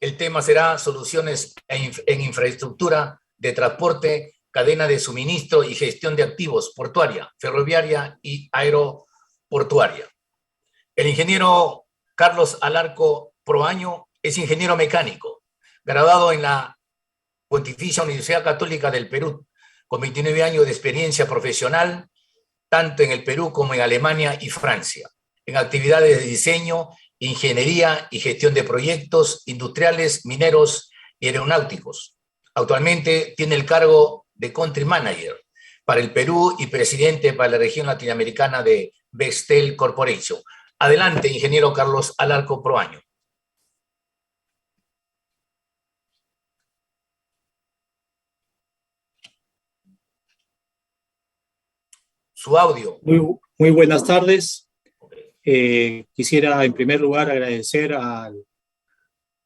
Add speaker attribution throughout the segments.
Speaker 1: El tema será soluciones en infraestructura de transporte, cadena de suministro y gestión de activos portuaria, ferroviaria y aeroportuaria. El ingeniero Carlos Alarco Proaño es ingeniero mecánico, graduado en la Pontificia Universidad Católica del Perú, con 29 años de experiencia profesional, tanto en el Perú como en Alemania y Francia, en actividades de diseño, ingeniería y gestión de proyectos industriales, mineros y aeronáuticos. Actualmente tiene el cargo de Country Manager para el Perú y presidente para la región latinoamericana de Bechtel Corporation. Adelante, ingeniero Carlos Alarco Proaño. Su audio.
Speaker 2: Muy buenas tardes. Quisiera en primer lugar agradecer al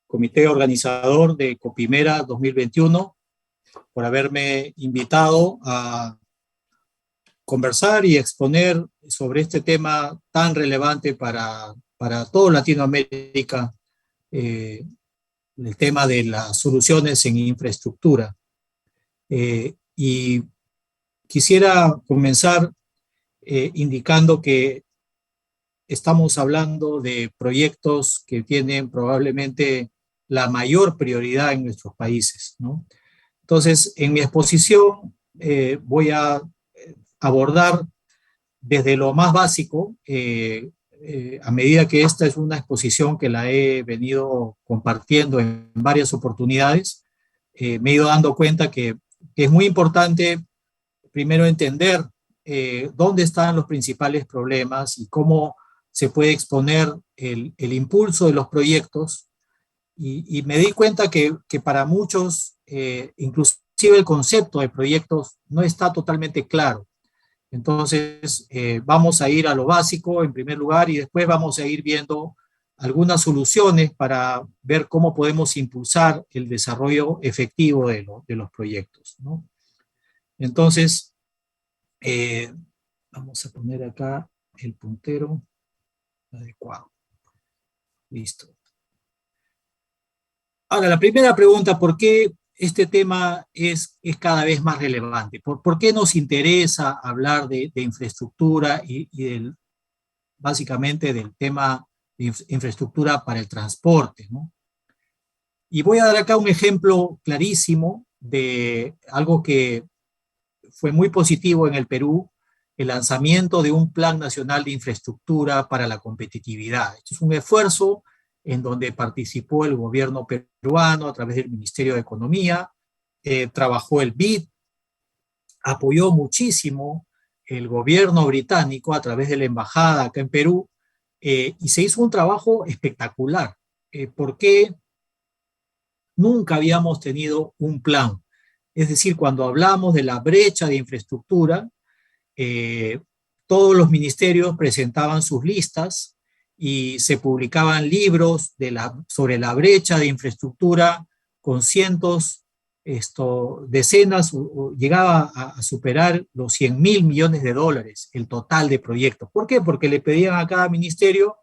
Speaker 2: comité organizador de Copimera 2021 por haberme invitado a conversar y exponer sobre este tema tan relevante para toda Latinoamérica, el tema de las soluciones en infraestructura. Y quisiera comenzar indicando que estamos hablando de proyectos que tienen probablemente la mayor prioridad en nuestros países, ¿no? Entonces, en mi exposición voy a abordar desde lo más básico, a medida que esta es una exposición que la he venido compartiendo en varias oportunidades, me he ido dando cuenta que es muy importante primero entender dónde están los principales problemas y cómo se puede exponer el impulso de los proyectos, y me di cuenta que para muchos, inclusive el concepto de proyectos no está totalmente claro. Entonces, vamos a ir a lo básico en primer lugar y después vamos a ir viendo algunas soluciones para ver cómo podemos impulsar el desarrollo efectivo de los proyectos, ¿no? Entonces, vamos a poner acá el puntero adecuado. Listo. Ahora, la primera pregunta: ¿por qué este tema es cada vez más relevante? ¿Por qué nos interesa hablar de infraestructura y básicamente del tema de infraestructura para el transporte, ¿no? Y voy a dar acá un ejemplo clarísimo de algo que fue muy positivo en el Perú: el lanzamiento de un Plan Nacional de Infraestructura para la Competitividad. Este es un esfuerzo en donde participó el gobierno peruano a través del Ministerio de Economía, trabajó el BID, apoyó muchísimo el gobierno británico a través de la embajada acá en Perú, y se hizo un trabajo espectacular, porque nunca habíamos tenido un plan. Es decir, cuando hablamos de la brecha de infraestructura, todos los ministerios presentaban sus listas y se publicaban libros sobre la brecha de infraestructura con cientos, decenas, llegaba a superar los 100.000 millones de dólares el total de proyectos. ¿Por qué? Porque le pedían a cada ministerio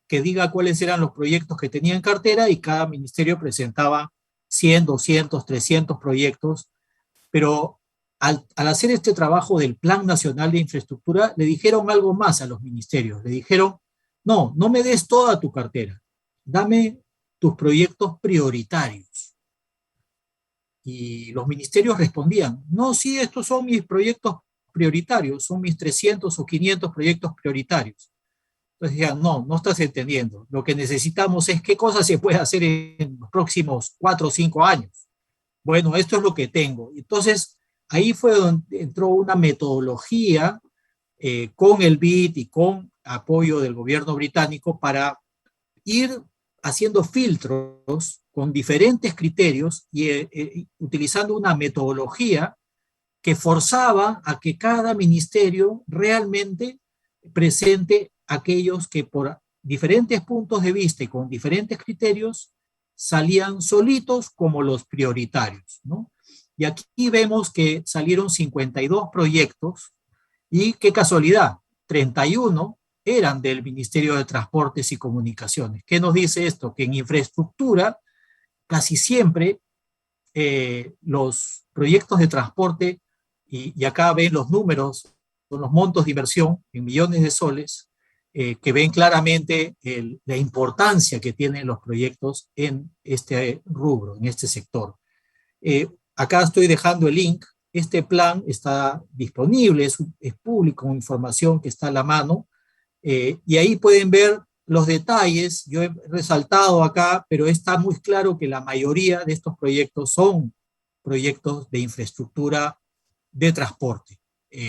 Speaker 2: que diga cuáles eran los proyectos que tenía en cartera, y cada ministerio presentaba 100, 200, 300 proyectos, pero al hacer este trabajo del Plan Nacional de Infraestructura, le dijeron algo más a los ministerios. Le dijeron: no me des toda tu cartera, dame tus proyectos prioritarios. Y los ministerios respondían: no, sí, estos son mis proyectos prioritarios, son mis 300 o 500 proyectos prioritarios. Entonces decían: no estás entendiendo, lo que necesitamos es qué cosas se puede hacer en los próximos 4 o 5 años. Bueno, esto es lo que tengo. Entonces, ahí fue donde entró una metodología con el BID y con apoyo del gobierno británico para ir haciendo filtros con diferentes criterios y utilizando una metodología que forzaba a que cada ministerio realmente presente aquellos que por diferentes puntos de vista y con diferentes criterios salían solitos como los prioritarios, ¿no? Y aquí vemos que salieron 52 proyectos y qué casualidad, 31 eran del Ministerio de Transportes y Comunicaciones. ¿Qué nos dice esto? Que en infraestructura casi siempre los proyectos de transporte, y acá ven los números, son los montos de inversión en millones de soles, que ven claramente la importancia que tienen los proyectos en este rubro, en este sector. Acá estoy dejando el link. Este plan está disponible, es público, información que está a la mano, y ahí pueden ver los detalles. Yo he resaltado acá, pero está muy claro que la mayoría de estos proyectos son proyectos de infraestructura de transporte,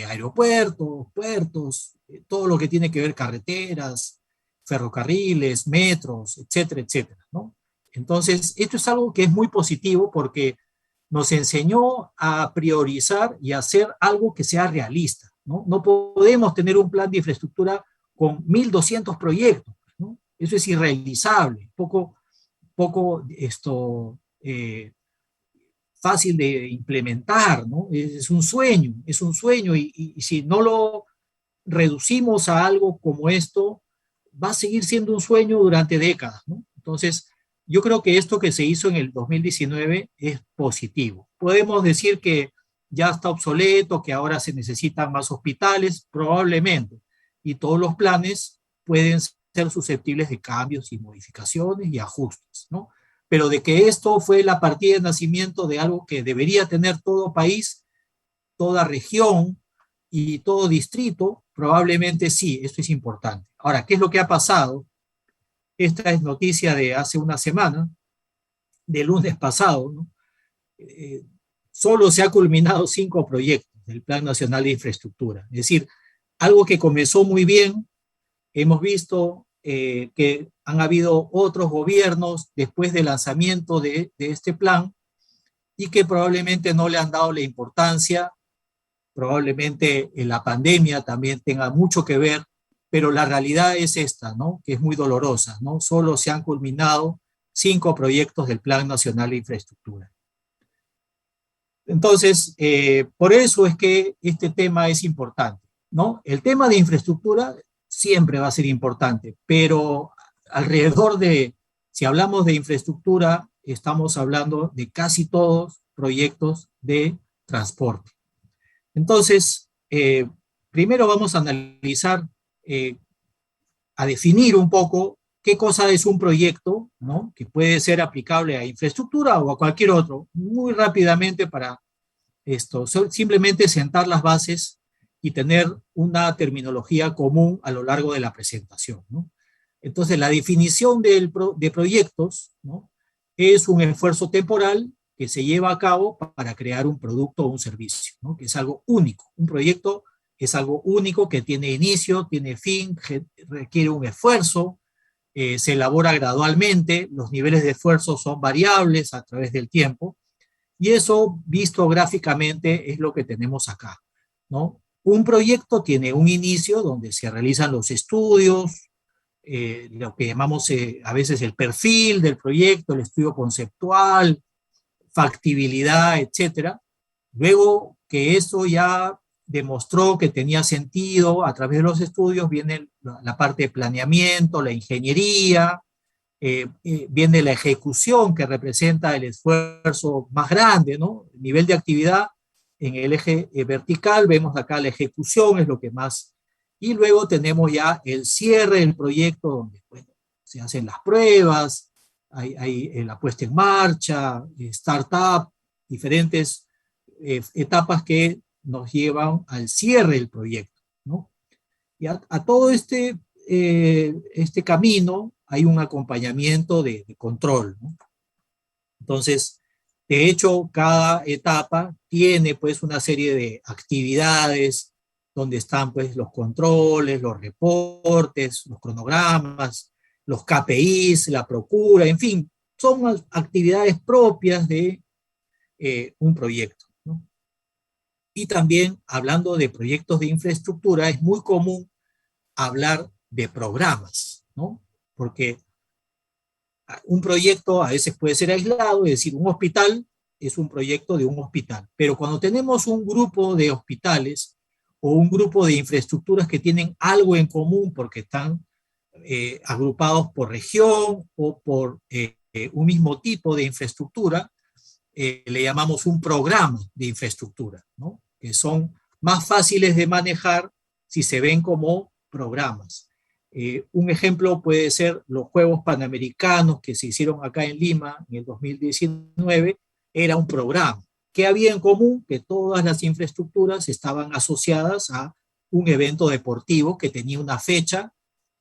Speaker 2: aeropuertos, puertos, todo lo que tiene que ver carreteras, ferrocarriles, metros, etcétera, etcétera, ¿no? Entonces, esto es algo que es muy positivo porque nos enseñó a priorizar y a hacer algo que sea realista, ¿no? No podemos tener un plan de infraestructura con 1.200 proyectos, ¿no? Eso es irrealizable, poco fácil de implementar, ¿no? Es un sueño, y si no lo reducimos a algo como esto, va a seguir siendo un sueño durante décadas, ¿no? Entonces, yo creo que esto que se hizo en el 2019 es positivo. Podemos decir que ya está obsoleto, que ahora se necesitan más hospitales, probablemente, y todos los planes pueden ser susceptibles de cambios y modificaciones y ajustes, ¿no? Pero de que esto fue la partida de nacimiento de algo que debería tener todo país, toda región y todo distrito, probablemente sí, esto es importante. Ahora, ¿qué es lo que ha pasado? Esta es noticia de hace una semana, del lunes pasado, ¿no? Solo se ha culminado 5 proyectos del Plan Nacional de Infraestructura. Es decir, algo que comenzó muy bien. Hemos visto que han habido otros gobiernos después del lanzamiento de este plan y que probablemente no le han dado la importancia. Probablemente la pandemia también tenga mucho que ver, pero la realidad es esta, ¿no? Que es muy dolorosa, ¿no? Solo se han culminado 5 proyectos del Plan Nacional de Infraestructura. Entonces, por eso es que este tema es importante, ¿no? El tema de infraestructura siempre va a ser importante, pero alrededor de, si hablamos de infraestructura, estamos hablando de casi todos proyectos de transporte. Entonces, primero vamos a analizar, a definir un poco qué cosa es un proyecto, ¿no? Que puede ser aplicable a infraestructura o a cualquier otro, muy rápidamente para esto, simplemente sentar las bases y tener una terminología común a lo largo de la presentación, ¿no? Entonces, la definición de proyectos, ¿no? Es un esfuerzo temporal que se lleva a cabo para crear un producto o un servicio, ¿no? Que es algo único. Un proyecto es algo único que tiene inicio, tiene fin, requiere un esfuerzo, se elabora gradualmente, los niveles de esfuerzo son variables a través del tiempo, y eso, visto gráficamente, es lo que tenemos acá, ¿no? Un proyecto tiene un inicio donde se realizan los estudios, lo que llamamos a veces el perfil del proyecto, el estudio conceptual, factibilidad, etcétera. Luego que eso ya demostró que tenía sentido a través de los estudios, viene la parte de planeamiento, la ingeniería, viene la ejecución, que representa el esfuerzo más grande, ¿no? El nivel de actividad en el eje vertical, vemos acá la ejecución, es lo que más. Y luego tenemos ya el cierre del proyecto, donde, bueno, se hacen las pruebas, hay la puesta en marcha, startup, diferentes etapas que nos llevan al cierre del proyecto, ¿no? Y a todo este camino hay un acompañamiento de control, ¿no? Entonces, de hecho, cada etapa tiene pues una serie de actividades donde están pues los controles, los reportes, los cronogramas, los KPIs, la procura, en fin, son actividades propias de un proyecto, ¿no? Y también, hablando de proyectos de infraestructura, es muy común hablar de programas, ¿no? Porque un proyecto a veces puede ser aislado, es decir, un hospital es un proyecto de un hospital, pero cuando tenemos un grupo de hospitales o un grupo de infraestructuras que tienen algo en común porque están agrupados por región o por un mismo tipo de infraestructura, le llamamos un programa de infraestructura, ¿no? Que son más fáciles de manejar si se ven como programas. Un ejemplo puede ser los Juegos Panamericanos que se hicieron acá en Lima en el 2019, era un programa. ¿Qué había en común? Que todas las infraestructuras estaban asociadas a un evento deportivo que tenía una fecha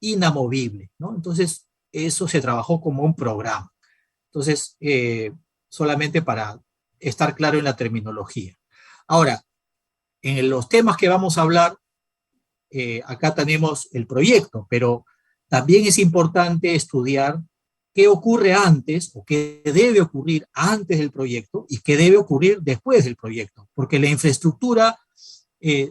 Speaker 2: inamovible, ¿no? Entonces, eso se trabajó como un programa. Entonces, solamente para estar claro en la terminología. Ahora, en los temas que vamos a hablar, acá tenemos el proyecto, pero también es importante estudiar qué ocurre antes o qué debe ocurrir antes del proyecto y qué debe ocurrir después del proyecto, porque la infraestructura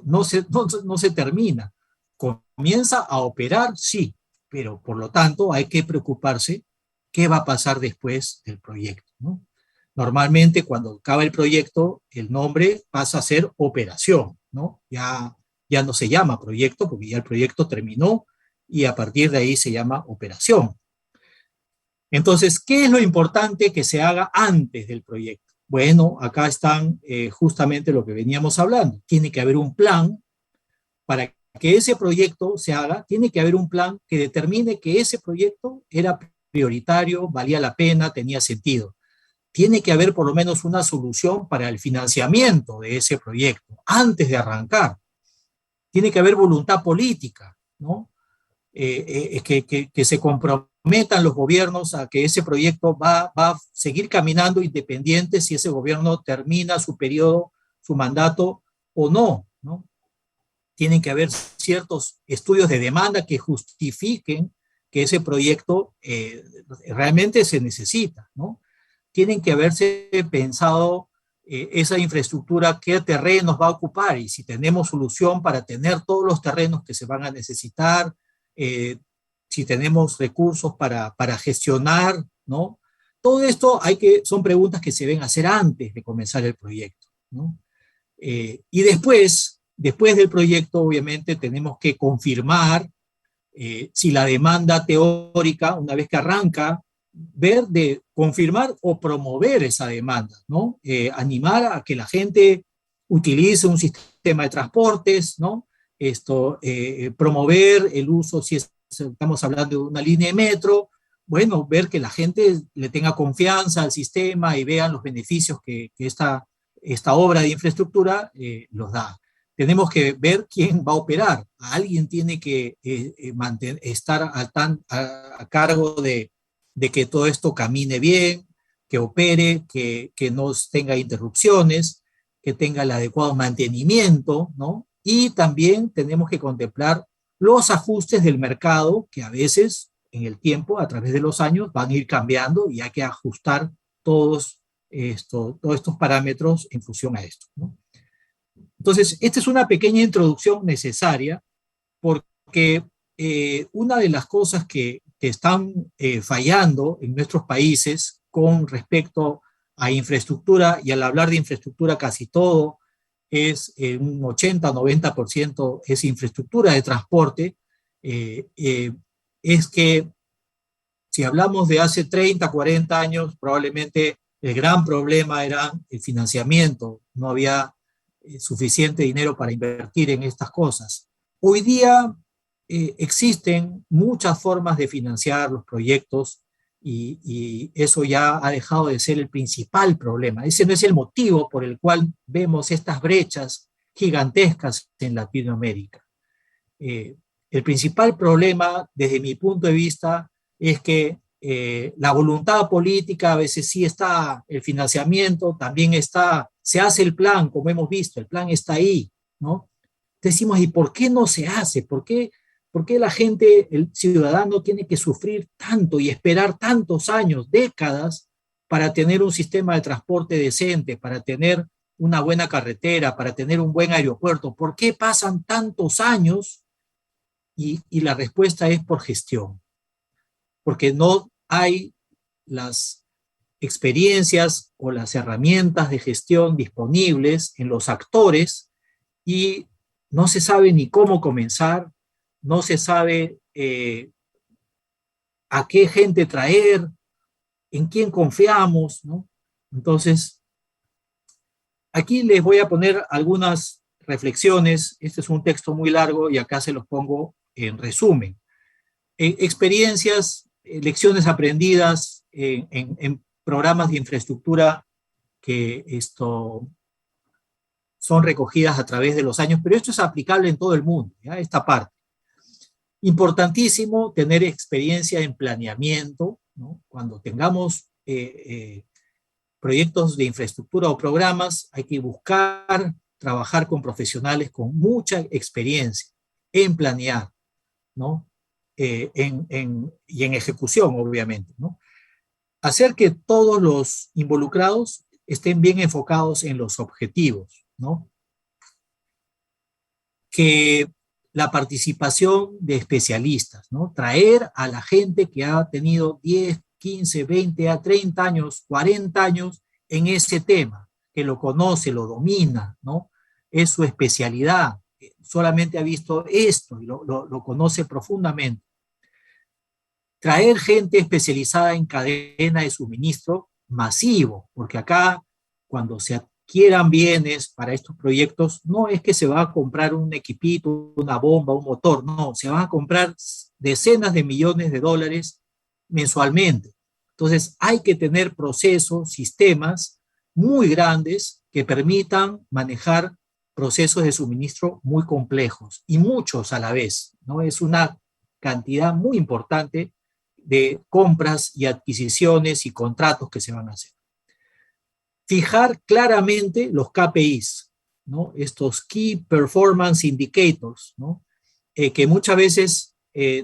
Speaker 2: no se termina. Comienza a operar, sí, pero por lo tanto hay que preocuparse qué va a pasar después del proyecto, ¿no? Normalmente cuando acaba el proyecto, el nombre pasa a ser operación, ¿no? Ya no se llama proyecto porque ya el proyecto terminó y a partir de ahí se llama operación. Entonces, ¿qué es lo importante que se haga antes del proyecto? Bueno, acá están justamente lo que veníamos hablando. Tiene que haber un plan para que ese proyecto se haga, tiene que haber un plan que determine que ese proyecto era prioritario, valía la pena, tenía sentido. Tiene que haber por lo menos una solución para el financiamiento de ese proyecto antes de arrancar. Tiene que haber voluntad política, ¿no? Que se comprometan los gobiernos a que ese proyecto va a seguir caminando independiente si ese gobierno termina su periodo, su mandato o no, ¿no? Tienen que haber ciertos estudios de demanda que justifiquen que ese proyecto realmente se necesita, ¿no? Tienen que haberse pensado esa infraestructura, qué terrenos va a ocupar y si tenemos solución para tener todos los terrenos que se van a necesitar, si tenemos recursos para gestionar, ¿no? Todo esto son preguntas que se deben hacer antes de comenzar el proyecto, ¿no? Y después del proyecto, obviamente, tenemos que confirmar si la demanda teórica, una vez que arranca, ver de confirmar o promover esa demanda, ¿no? Animar a que la gente utilice un sistema de transportes, ¿no? Promover el uso, si estamos hablando de una línea de metro, bueno, ver que la gente le tenga confianza al sistema y vean los beneficios que esta obra de infraestructura los da. Tenemos que ver quién va a operar. Alguien tiene que estar a cargo de que todo esto camine bien, que opere, que no tenga interrupciones, que tenga el adecuado mantenimiento, ¿no? Y también tenemos que contemplar los ajustes del mercado que a veces en el tiempo, a través de los años, van a ir cambiando y hay que ajustar todos estos parámetros en función a esto, ¿no? Entonces, esta es una pequeña introducción necesaria porque una de las cosas que están fallando en nuestros países con respecto a infraestructura, y al hablar de infraestructura casi todo es un 80-90% es infraestructura de transporte, es que si hablamos de hace 30-40 años, probablemente el gran problema era el financiamiento, no había suficiente dinero para invertir en estas cosas. Hoy día existen muchas formas de financiar los proyectos y eso ya ha dejado de ser el principal problema. Ese no es el motivo por el cual vemos estas brechas gigantescas en Latinoamérica. El principal problema, desde mi punto de vista, es que la voluntad política a veces sí está, el financiamiento también está, se hace el plan, como hemos visto, el plan está ahí, ¿no? Decimos, ¿y por qué no se hace? ¿Por qué la gente, el ciudadano, tiene que sufrir tanto y esperar tantos años, décadas, para tener un sistema de transporte decente, para tener una buena carretera, para tener un buen aeropuerto? ¿Por qué pasan tantos años? Y la respuesta es por gestión, porque no hay las experiencias o las herramientas de gestión disponibles en los actores y no se sabe ni cómo comenzar, no se sabe a qué gente traer, en quién confiamos, ¿no? Entonces, aquí les voy a poner algunas reflexiones. Este es un texto muy largo y acá se los pongo en resumen. Experiencias, lecciones aprendidas en programas de infraestructura que son recogidas a través de los años, pero esto es aplicable en todo el mundo, ¿ya? Esta parte. Importantísimo tener experiencia en planeamiento, ¿no? Cuando tengamos proyectos de infraestructura o programas, hay que buscar trabajar con profesionales con mucha experiencia en planear, ¿no? Y en ejecución, obviamente, ¿no? Hacer que todos los involucrados estén bien enfocados en los objetivos, ¿no? Que la participación de especialistas, ¿no? Traer a la gente que ha tenido 10, 15, 20, a 30 años, 40 años en ese tema, que lo conoce, lo domina, ¿no? Es su especialidad, solamente ha visto esto y lo conoce profundamente. Traer gente especializada en cadena de suministro masivo, porque acá cuando se adquieran bienes para estos proyectos, no es que se va a comprar un equipito, una bomba, un motor, no, se van a comprar decenas de millones de dólares mensualmente. Entonces hay que tener procesos, sistemas muy grandes que permitan manejar procesos de suministro muy complejos y muchos a la vez, ¿no? Es una cantidad muy importante de compras y adquisiciones y contratos que se van a hacer. Fijar claramente los KPIs, ¿no? Estos Key Performance Indicators, ¿no? Que muchas veces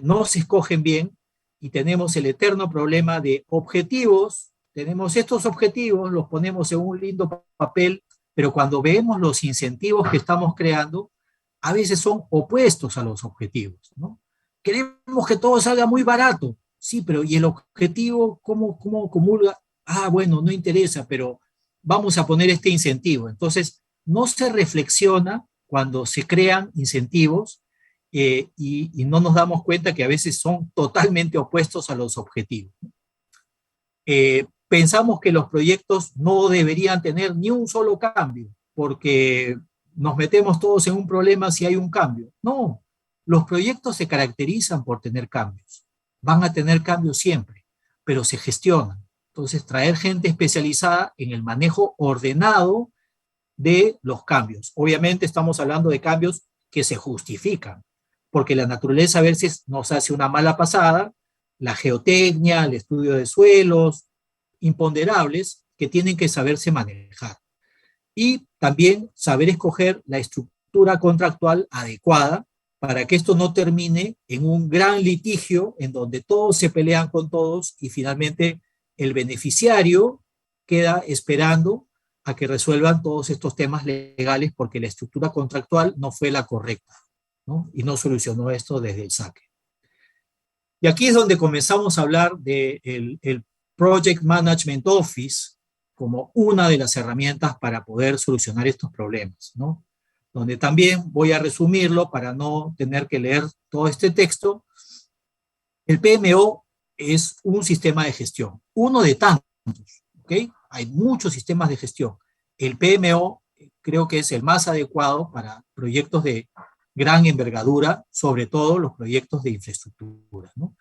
Speaker 2: no se escogen bien y tenemos el eterno problema de objetivos. Tenemos estos objetivos, los ponemos en un lindo papel, pero cuando vemos los incentivos que estamos creando, a veces son opuestos a los objetivos, ¿no? Queremos que todo salga muy barato. Sí, pero ¿y el objetivo cómo comulga? Ah, bueno, no interesa, pero vamos a poner este incentivo. Entonces, no se reflexiona cuando se crean incentivos y no nos damos cuenta que a veces son totalmente opuestos a los objetivos. Pensamos que los proyectos no deberían tener ni un solo cambio, porque nos metemos todos en un problema si hay un cambio. No, los proyectos se caracterizan por tener cambios. Van a tener cambios siempre, pero se gestionan. Entonces, traer gente especializada en el manejo ordenado de los cambios. Obviamente estamos hablando de cambios que se justifican, porque la naturaleza a veces nos hace una mala pasada, la geotecnia, el estudio de suelos, imponderables que tienen que saberse manejar. Y también saber escoger la estructura contractual adecuada para que esto no termine en un gran litigio en donde todos se pelean con todos y finalmente el beneficiario queda esperando a que resuelvan todos estos temas legales porque la estructura contractual no fue la correcta, ¿no? Y no solucionó esto desde el saque. Y aquí es donde comenzamos a hablar del Project Management Office como una de las herramientas para poder solucionar estos problemas, ¿no? Donde también voy a resumirlo para no tener que leer todo este texto. El PMO es un sistema de gestión, uno de tantos, ¿ok? Hay muchos sistemas de gestión. El PMO creo que es el más adecuado para proyectos de gran envergadura, sobre todo los proyectos de infraestructura, ¿no?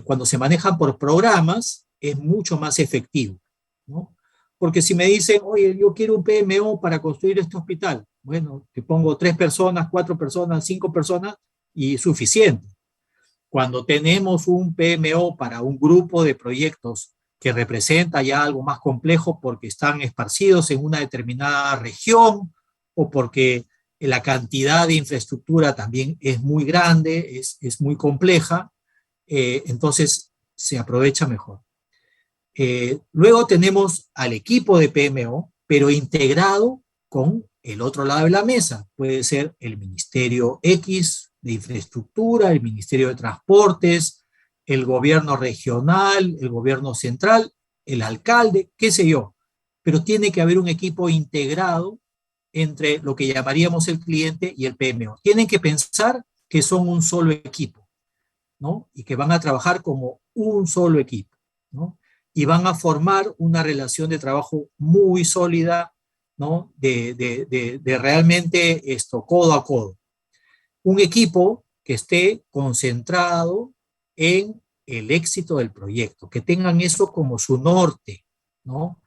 Speaker 2: Cuando se manejan por programas, es mucho más efectivo, ¿no? Porque si me dicen, oye, yo quiero un PMO para construir este hospital, bueno, te pongo 3 personas, 4 personas, 5 personas y suficiente. Cuando tenemos un PMO para un grupo de proyectos que representa ya algo más complejo porque están esparcidos en una determinada región o porque la cantidad de infraestructura también es muy grande, es muy compleja, entonces se aprovecha mejor. Luego tenemos al equipo de PMO, pero integrado con el otro lado de la mesa. Puede ser el Ministerio X de Infraestructura, el Ministerio de Transportes, el gobierno regional, el gobierno central, el alcalde, qué sé yo. Pero tiene que haber un equipo integrado entre lo que llamaríamos el cliente y el PMO. Tienen que pensar que son un solo equipo. ¿no? Y que van a trabajar como un solo equipo, ¿no? Y van a formar una relación de trabajo muy sólida, ¿no? De realmente esto, codo a codo. Un equipo que esté concentrado en el éxito del proyecto, que tengan eso como su norte, ¿no?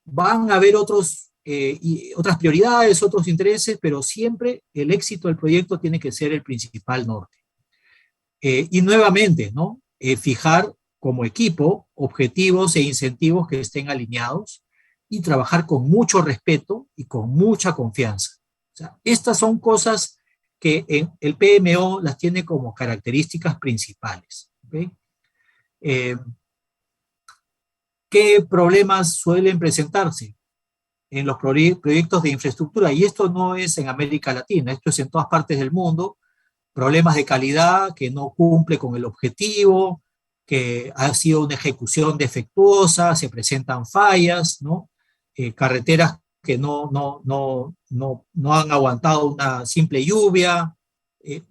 Speaker 2: Van a haber otras prioridades, otros intereses, pero siempre el éxito del proyecto tiene que ser el principal norte. Y nuevamente, ¿no? Fijar como equipo objetivos e incentivos que estén alineados y trabajar con mucho respeto y con mucha confianza. O sea, estas son cosas que en el PMO las tiene como características principales. ¿Okay? ¿Qué problemas suelen presentarse en los proyectos de infraestructura? Y esto no es en América Latina, esto es en todas partes del mundo. Problemas de calidad que no cumple con el objetivo, que ha sido una ejecución defectuosa, se presentan fallas, ¿no? Carreteras que no han aguantado una simple lluvia,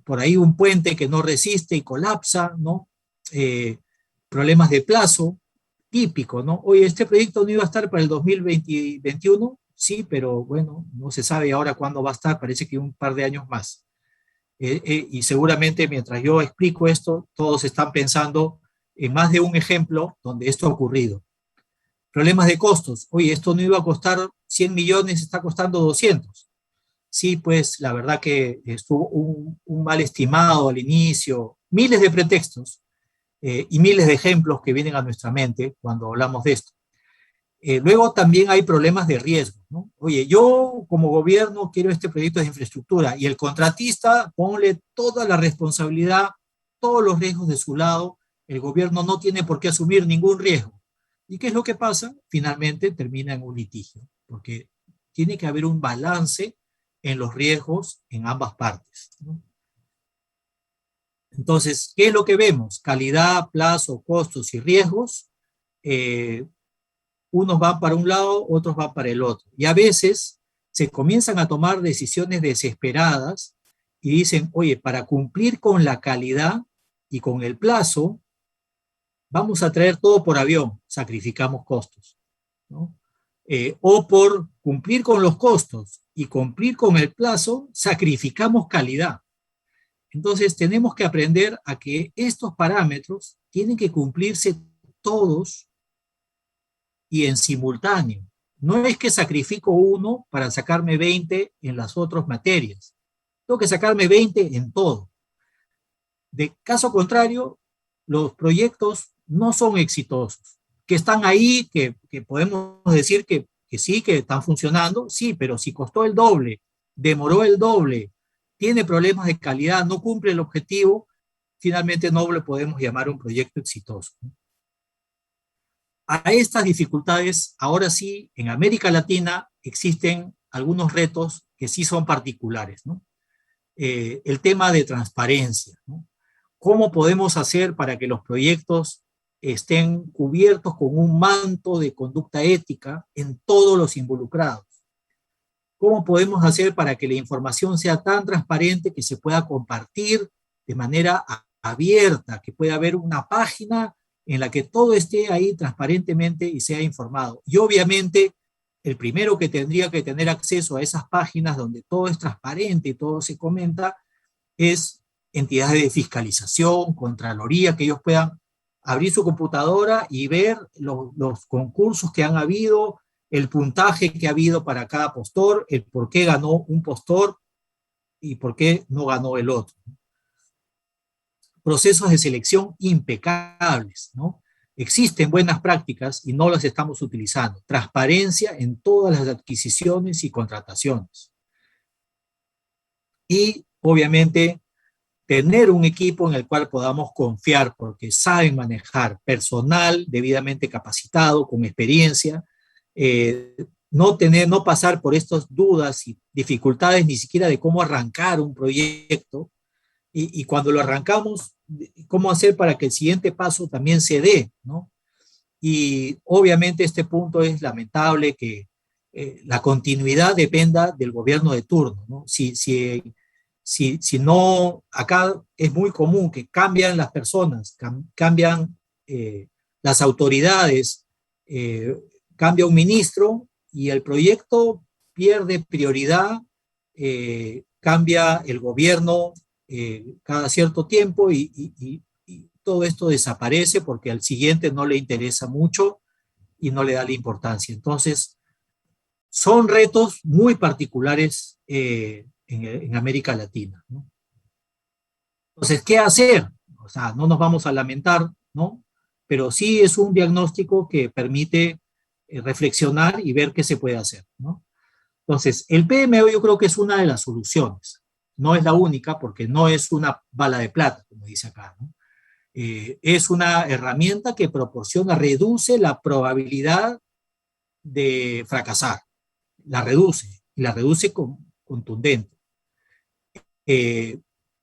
Speaker 2: por ahí un puente que no resiste y colapsa, ¿no? Problemas de plazo, típico, ¿no? Oye, este proyecto no iba a estar para el 2021, sí, pero bueno, no se sabe ahora cuándo va a estar, parece que un par de años más. Y seguramente mientras yo explico esto, todos están pensando en más de un ejemplo donde esto ha ocurrido. Problemas de costos. Oye, esto no iba a costar 100 millones, está costando 200. Sí, pues la verdad que estuvo un mal estimado al inicio, miles de pretextos y miles de ejemplos que vienen a nuestra mente cuando hablamos de esto. Luego también hay problemas de riesgo, ¿no? Oye, yo como gobierno quiero este proyecto de infraestructura y el contratista ponle toda la responsabilidad, todos los riesgos de su lado, el gobierno no tiene por qué asumir ningún riesgo. ¿Y qué es lo que pasa? Finalmente termina en un litigio, porque tiene que haber un balance en los riesgos en ambas partes, ¿no? Entonces, ¿qué es lo que vemos? Calidad, plazo, costos y riesgos. Unos van para un lado, otros van para el otro. Y a veces se comienzan a tomar decisiones desesperadas y dicen, oye, para cumplir con la calidad y con el plazo, vamos a traer todo por avión, sacrificamos costos, ¿no? O por cumplir con los costos y cumplir con el plazo, sacrificamos calidad. Entonces tenemos que aprender a que estos parámetros tienen que cumplirse todos y en simultáneo. No es que sacrifico uno para sacarme 20 en las otras materias. Tengo que sacarme 20 en todo. De caso contrario, los proyectos no son exitosos. Que están ahí, que podemos decir que sí, que están funcionando, sí, pero si costó el doble, demoró el doble, tiene problemas de calidad, no cumple el objetivo, finalmente no le podemos llamar un proyecto exitoso. A estas dificultades, ahora sí, en América Latina existen algunos retos que sí son particulares, ¿no? El tema de transparencia, ¿no? ¿Cómo podemos hacer para que los proyectos estén cubiertos con un manto de conducta ética en todos los involucrados? ¿Cómo podemos hacer para que la información sea tan transparente que se pueda compartir de manera abierta, que pueda haber una página en la que todo esté ahí transparentemente y sea informado? Y obviamente el primero que tendría que tener acceso a esas páginas donde todo es transparente y todo se comenta es entidades de fiscalización, Contraloría, que ellos puedan abrir su computadora y ver los concursos que han habido, el puntaje que ha habido para cada postor, el por qué ganó un postor y por qué no ganó el otro. Procesos de selección impecables, ¿no? Existen buenas prácticas y no las estamos utilizando. Transparencia en todas las adquisiciones y contrataciones. Y, obviamente, tener un equipo en el cual podamos confiar porque saben manejar personal debidamente capacitado, con experiencia, no pasar por estas dudas y dificultades ni siquiera de cómo arrancar un proyecto y cuando lo arrancamos, cómo hacer para que el siguiente paso también se dé, ¿no? Y obviamente este punto es lamentable que la continuidad dependa del gobierno de turno, ¿no? Si Si no, acá es muy común que cambian las personas, cambian las autoridades, cambia un ministro y el proyecto pierde prioridad, cambia el gobierno cada cierto tiempo y todo esto desaparece porque al siguiente no le interesa mucho y no le da la importancia. Entonces, son retos muy particulares en América Latina, ¿no? Entonces, ¿qué hacer? O sea, no nos vamos a lamentar, ¿no? Pero sí es un diagnóstico que permite reflexionar y ver qué se puede hacer, ¿no? Entonces, el PMO yo creo que es una de las soluciones. No es la única porque no es una bala de plata, como dice acá, ¿no? Es una herramienta que proporciona, reduce la probabilidad de fracasar, la reduce, y la reduce contundente.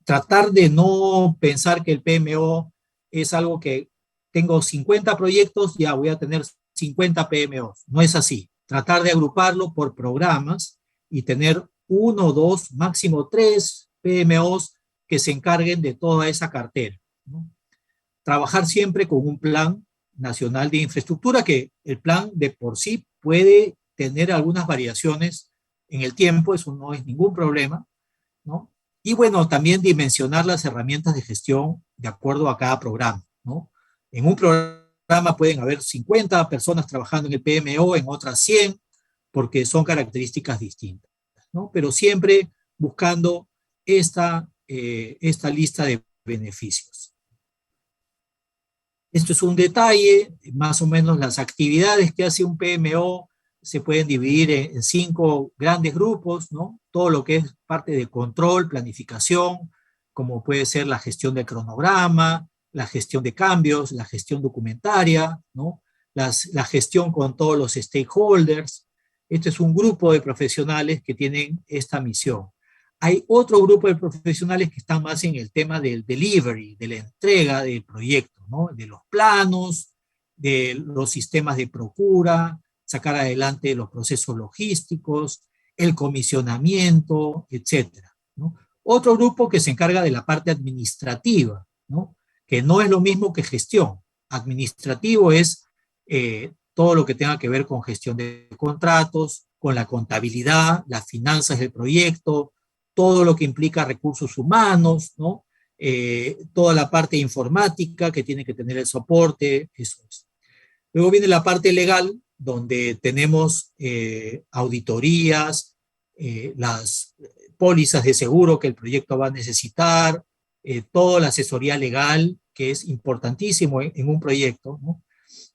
Speaker 2: Tratar de no pensar que el PMO es algo que tengo 50 proyectos, ya voy a tener 50 PMOs. No es así. Tratar de agruparlo por programas y tener 1, 2, máximo 3 PMOs que se encarguen de toda esa cartera, ¿no? Trabajar siempre con un plan nacional de infraestructura, que el plan de por sí puede tener algunas variaciones en el tiempo, eso no es ningún problema, ¿no? Y bueno, también dimensionar las herramientas de gestión de acuerdo a cada programa, ¿no? En un programa pueden haber 50 personas trabajando en el PMO, en otras 100, porque son características distintas, ¿no? Pero siempre buscando esta lista de beneficios. Esto es un detalle, más o menos las actividades que hace un PMO se pueden dividir en 5 grandes grupos, ¿no? Todo lo que es parte de control, planificación, como puede ser la gestión del cronograma, la gestión de cambios, la gestión documentaria, ¿no? La gestión con todos los stakeholders. Este es un grupo de profesionales que tienen esta misión. Hay otro grupo de profesionales que están más en el tema del delivery, de la entrega del proyecto, ¿no? De los planos, de los sistemas de procura, sacar adelante los procesos logísticos, el comisionamiento, etcétera, ¿no? Otro grupo que se encarga de la parte administrativa, ¿no? Que no es lo mismo que gestión. Administrativo es todo lo que tenga que ver con gestión de contratos, con la contabilidad, las finanzas del proyecto, todo lo que implica recursos humanos, ¿no? Toda la parte informática que tiene que tener el soporte, eso es. Luego viene la parte legal, donde tenemos auditorías, las pólizas de seguro que el proyecto va a necesitar, toda la asesoría legal, que es importantísimo en un proyecto, ¿no?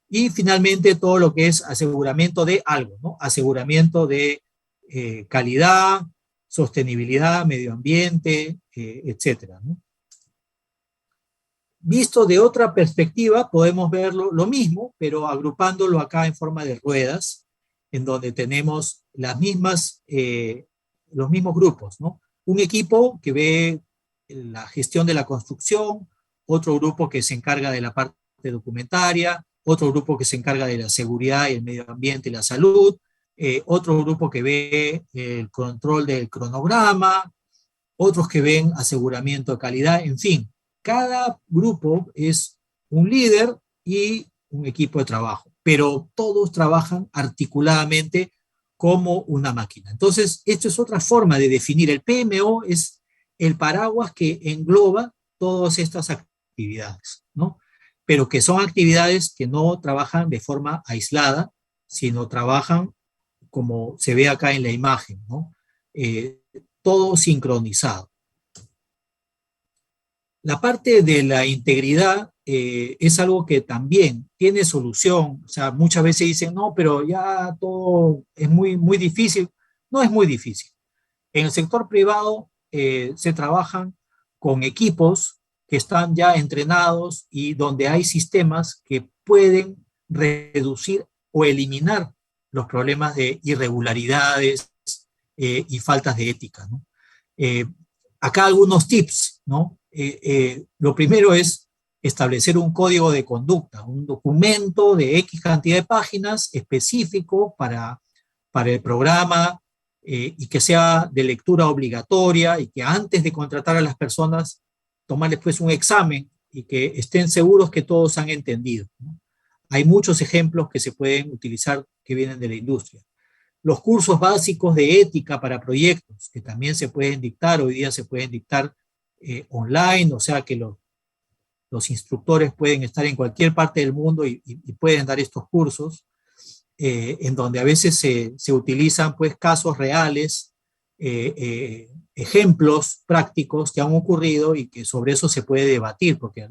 Speaker 2: Y finalmente todo lo que es aseguramiento de algo, ¿no? Aseguramiento de calidad, sostenibilidad, medio ambiente, etcétera, ¿no? Visto de otra perspectiva, podemos verlo lo mismo, pero agrupándolo acá en forma de ruedas, en donde tenemos los mismos grupos, ¿no? Un equipo que ve la gestión de la construcción, otro grupo que se encarga de la parte documentaria, otro grupo que se encarga de la seguridad y el medio ambiente y la salud, otro grupo que ve el control del cronograma, otros que ven aseguramiento de calidad, en fin. Cada grupo es un líder y un equipo de trabajo, pero todos trabajan articuladamente como una máquina. Entonces, esto es otra forma de definir. El PMO es el paraguas que engloba todas estas actividades, ¿no? Pero que son actividades que no trabajan de forma aislada, sino trabajan como se ve acá en la imagen, ¿no? Todo sincronizado. La parte de la integridad es algo que también tiene solución. O sea, muchas veces dicen, no, pero ya todo es muy, muy difícil. No es muy difícil. En el sector privado se trabajan con equipos que están ya entrenados y donde hay sistemas que pueden reducir o eliminar los problemas de irregularidades y faltas de ética, ¿no? Acá algunos tips, ¿no? Lo primero es establecer un código de conducta, un documento de X cantidad de páginas específico para el programa y que sea de lectura obligatoria y que antes de contratar a las personas tomarles pues un examen y que estén seguros que todos han entendido, ¿no? Hay muchos ejemplos que se pueden utilizar que vienen de la industria. Los cursos básicos de ética para proyectos, que también se pueden dictar, hoy día se pueden dictar online, o sea que los instructores pueden estar en cualquier parte del mundo y pueden dar estos cursos, en donde a veces se utilizan pues casos reales, ejemplos prácticos que han ocurrido y que sobre eso se puede debatir, porque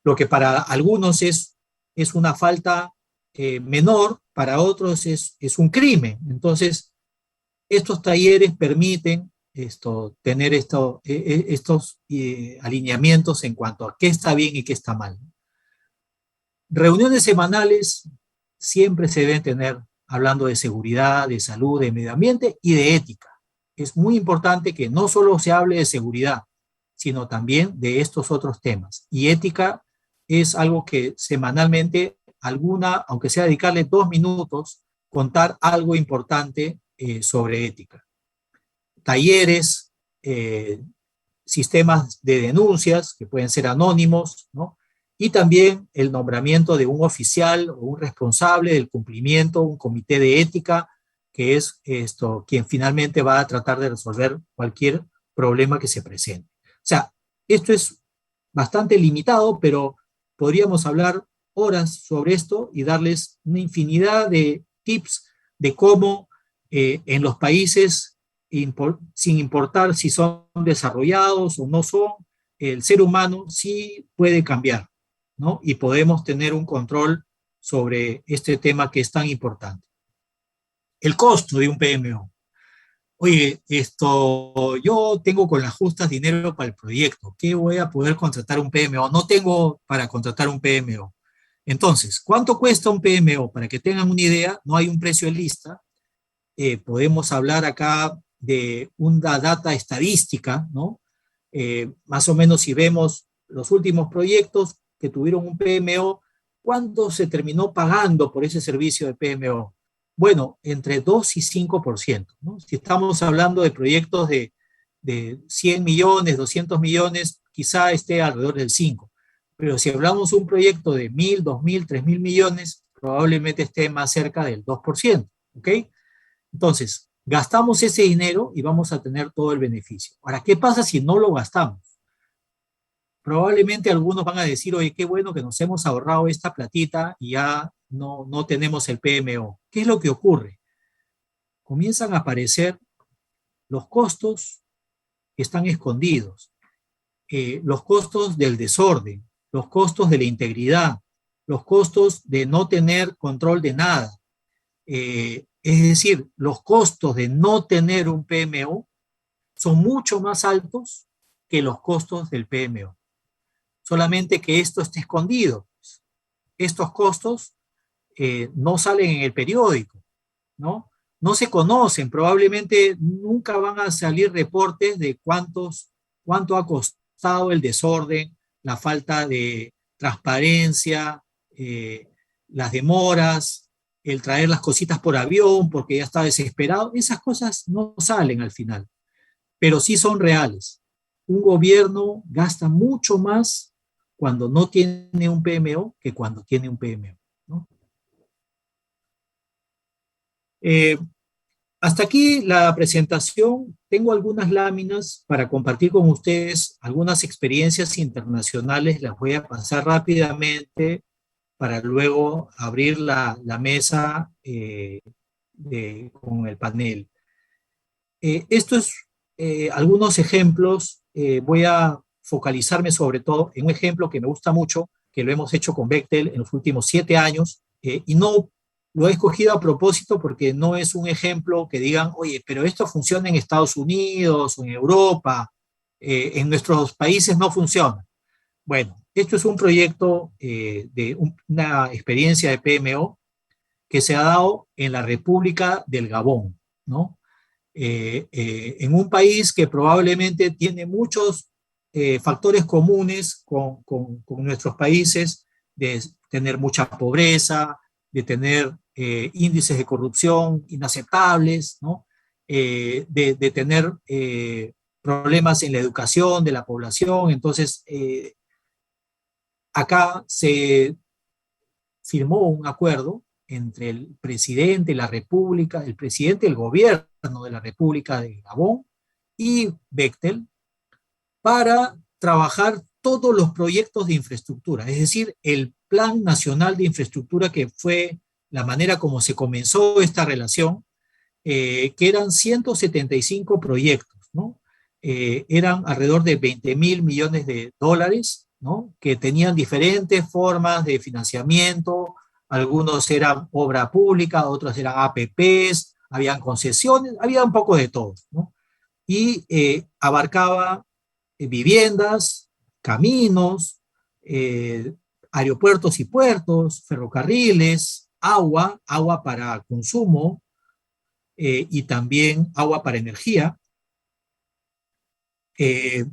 Speaker 2: lo que para algunos es una falta menor, para otros es un crimen. Entonces, estos talleres permiten tener estos alineamientos en cuanto a qué está bien y qué está mal. Reuniones semanales siempre se deben tener hablando de seguridad, de salud, de medio ambiente y de ética. Es muy importante que no solo se hable de seguridad, sino también de estos otros temas. Y ética es algo que semanalmente, aunque sea dedicarle 2 minutos, contar algo importante sobre ética. Talleres, sistemas de denuncias, que pueden ser anónimos, ¿no? Y también el nombramiento de un oficial o un responsable del cumplimiento, un comité de ética, que es quien finalmente va a tratar de resolver cualquier problema que se presente. O sea, esto es bastante limitado, pero podríamos hablar horas sobre esto y darles una infinidad de tips de cómo en los países, sin importar si son desarrollados o no son, el ser humano sí puede cambiar, ¿no? Y podemos tener un control sobre este tema que es tan importante. El costo de un PMO. Oye, yo tengo con las justas dinero para el proyecto. ¿Qué voy a poder contratar un PMO? No tengo para contratar un PMO. Entonces, ¿cuánto cuesta un PMO? Para que tengan una idea, no hay un precio en lista. Podemos hablar acá de una data estadística, ¿no? Más o menos si vemos los últimos proyectos que tuvieron un PMO, ¿cuánto se terminó pagando por ese servicio de PMO? Bueno, entre 2 y 5%, ¿no? Si estamos hablando de proyectos de 100 millones, 200 millones, quizá esté alrededor del 5%. Pero si hablamos de un proyecto de 1.000, 2.000, 3.000 millones, probablemente esté más cerca del 2%, ¿ok? Entonces, gastamos ese dinero y vamos a tener todo el beneficio. Ahora, ¿qué pasa si no lo gastamos? Probablemente algunos van a decir, oye, qué bueno que nos hemos ahorrado esta platita y ya no tenemos el PMO. ¿Qué es lo que ocurre? Comienzan a aparecer los costos que están escondidos, los costos del desorden, los costos de la integridad, los costos de no tener control de nada. Es decir, los costos de no tener un PMO son mucho más altos que los costos del PMO. Solamente que esto está escondido. Estos costos no salen en el periódico, ¿no? No se conocen, probablemente nunca van a salir reportes de cuánto ha costado el desorden, la falta de transparencia, las demoras, el traer las cositas por avión porque ya está desesperado. Esas cosas no salen al final, pero sí son reales. Un gobierno gasta mucho más cuando no tiene un PMO que cuando tiene un PMO, ¿no? Hasta aquí la presentación. Tengo algunas láminas para compartir con ustedes, algunas experiencias internacionales. Las voy a pasar rápidamente para luego abrir la mesa con el panel. Esto es algunos ejemplos. Voy a focalizarme sobre todo en un ejemplo que me gusta mucho, que lo hemos hecho con Bechtel en los últimos 7 años, y no lo he escogido a propósito porque no es un ejemplo que digan, oye, pero esto funciona en Estados Unidos o en Europa, en nuestros países no funciona. Bueno, esto es un proyecto de una experiencia de PMO que se ha dado en la República del Gabón, ¿no? En un país que probablemente tiene muchos factores comunes con nuestros países, de tener mucha pobreza, de tener índices de corrupción inaceptables, ¿no? de tener problemas en la educación de la población. Entonces, acá se firmó un acuerdo entre el presidente de la República, el presidente del gobierno de la República de Gabón y Bechtel para trabajar todos los proyectos de infraestructura, es decir, el Plan Nacional de Infraestructura, que fue la manera como se comenzó esta relación, que eran 175 proyectos, ¿no? Eran alrededor de 20.000 millones de dólares, ¿no? Que tenían diferentes formas de financiamiento, algunos eran obra pública, otros eran APPs, habían concesiones, había un poco de todo, ¿no? Y abarcaba viviendas, caminos, aeropuertos y puertos, ferrocarriles, agua para consumo, y también agua para energía, eh,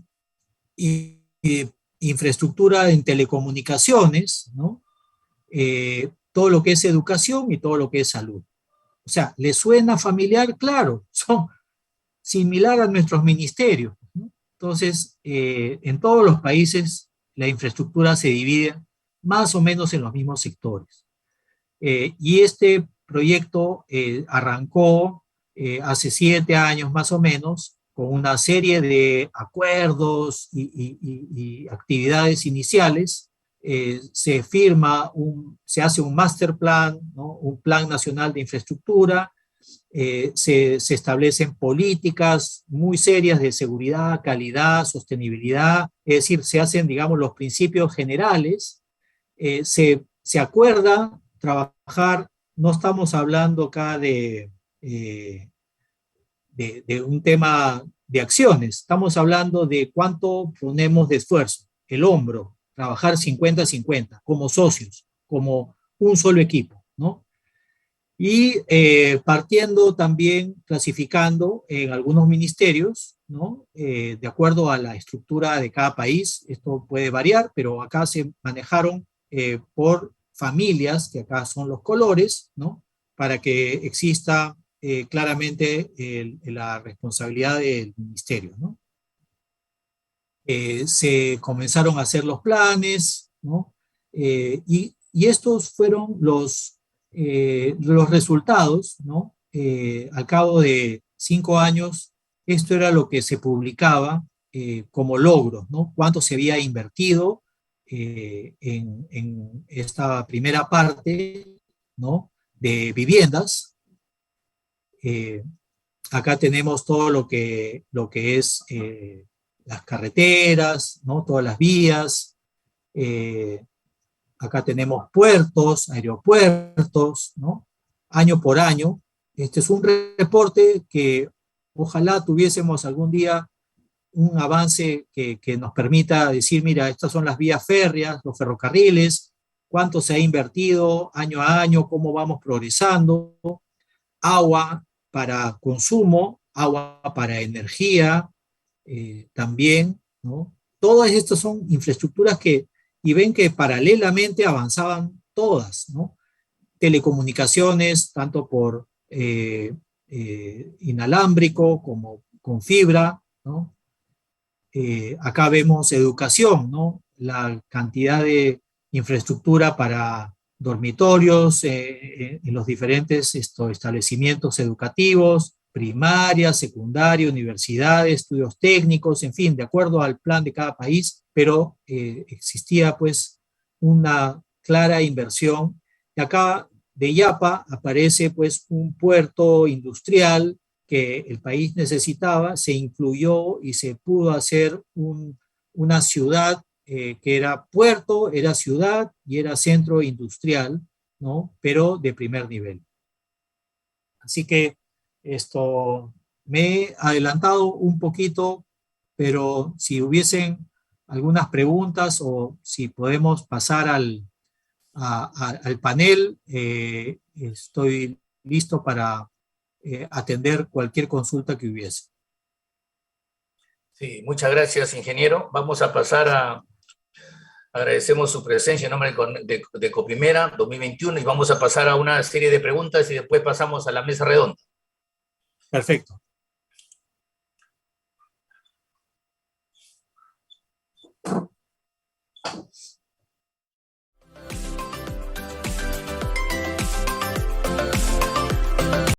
Speaker 2: y infraestructura en telecomunicaciones, ¿no? Todo lo que es educación y todo lo que es salud. O sea, ¿le suena familiar? Claro, son similares a nuestros ministerios, ¿no? Entonces, en todos los países la infraestructura se divide más o menos en los mismos sectores. Y este proyecto arrancó hace 7 años más o menos con una serie de acuerdos y actividades iniciales. Se firma, se hace un master plan, ¿no? Un plan nacional de infraestructura. Se establecen políticas muy serias de seguridad, calidad, sostenibilidad, es decir, se hacen, digamos, los principios generales. Se acuerda trabajar, no estamos hablando acá de un tema de acciones, estamos hablando de cuánto ponemos de esfuerzo, el hombro, trabajar 50-50, como socios, como un solo equipo, ¿no? Y partiendo también, clasificando en algunos ministerios, ¿no? De acuerdo a la estructura de cada país, esto puede variar, pero acá se manejaron por familias, que acá son los colores, ¿no? Para que exista claramente la responsabilidad del ministerio, ¿no? Se comenzaron a hacer los planes, ¿no? Y estos fueron los resultados, ¿no? Al cabo de 5 años, esto era lo que se publicaba como logros, ¿no? Cuánto se había invertido en esta primera parte, ¿no? De viviendas. Acá tenemos todo lo que es las carreteras, ¿no? Todas las vías. Acá tenemos puertos, aeropuertos, ¿no? Año por año. Este es un reporte que ojalá tuviésemos algún día un avance que nos permita decir, mira, estas son las vías férreas, los ferrocarriles, cuánto se ha invertido año a año, cómo vamos progresando, agua para consumo, agua para energía, también, ¿no? Todas estas son infraestructuras y ven que paralelamente avanzaban todas, ¿no? Telecomunicaciones, tanto por inalámbrico como con fibra, ¿no? Acá vemos educación, ¿no? La cantidad de infraestructura para dormitorios en los diferentes establecimientos educativos, primaria, secundaria, universidades, estudios técnicos, en fin, de acuerdo al plan de cada país, pero existía pues una clara inversión. Y acá de Yapa aparece pues un puerto industrial que el país necesitaba, se incluyó y se pudo hacer una ciudad que era puerto, era ciudad y era centro industrial, ¿no? Pero de primer nivel. Así que esto me he adelantado un poquito, pero si hubiesen algunas preguntas o si podemos pasar al panel, estoy listo para atender cualquier consulta que hubiese.
Speaker 1: Sí, muchas gracias, ingeniero. Vamos a pasar agradecemos su presencia en nombre de Coprimera 2021 y vamos a pasar a una serie de preguntas y después pasamos a la mesa redonda.
Speaker 2: Perfecto.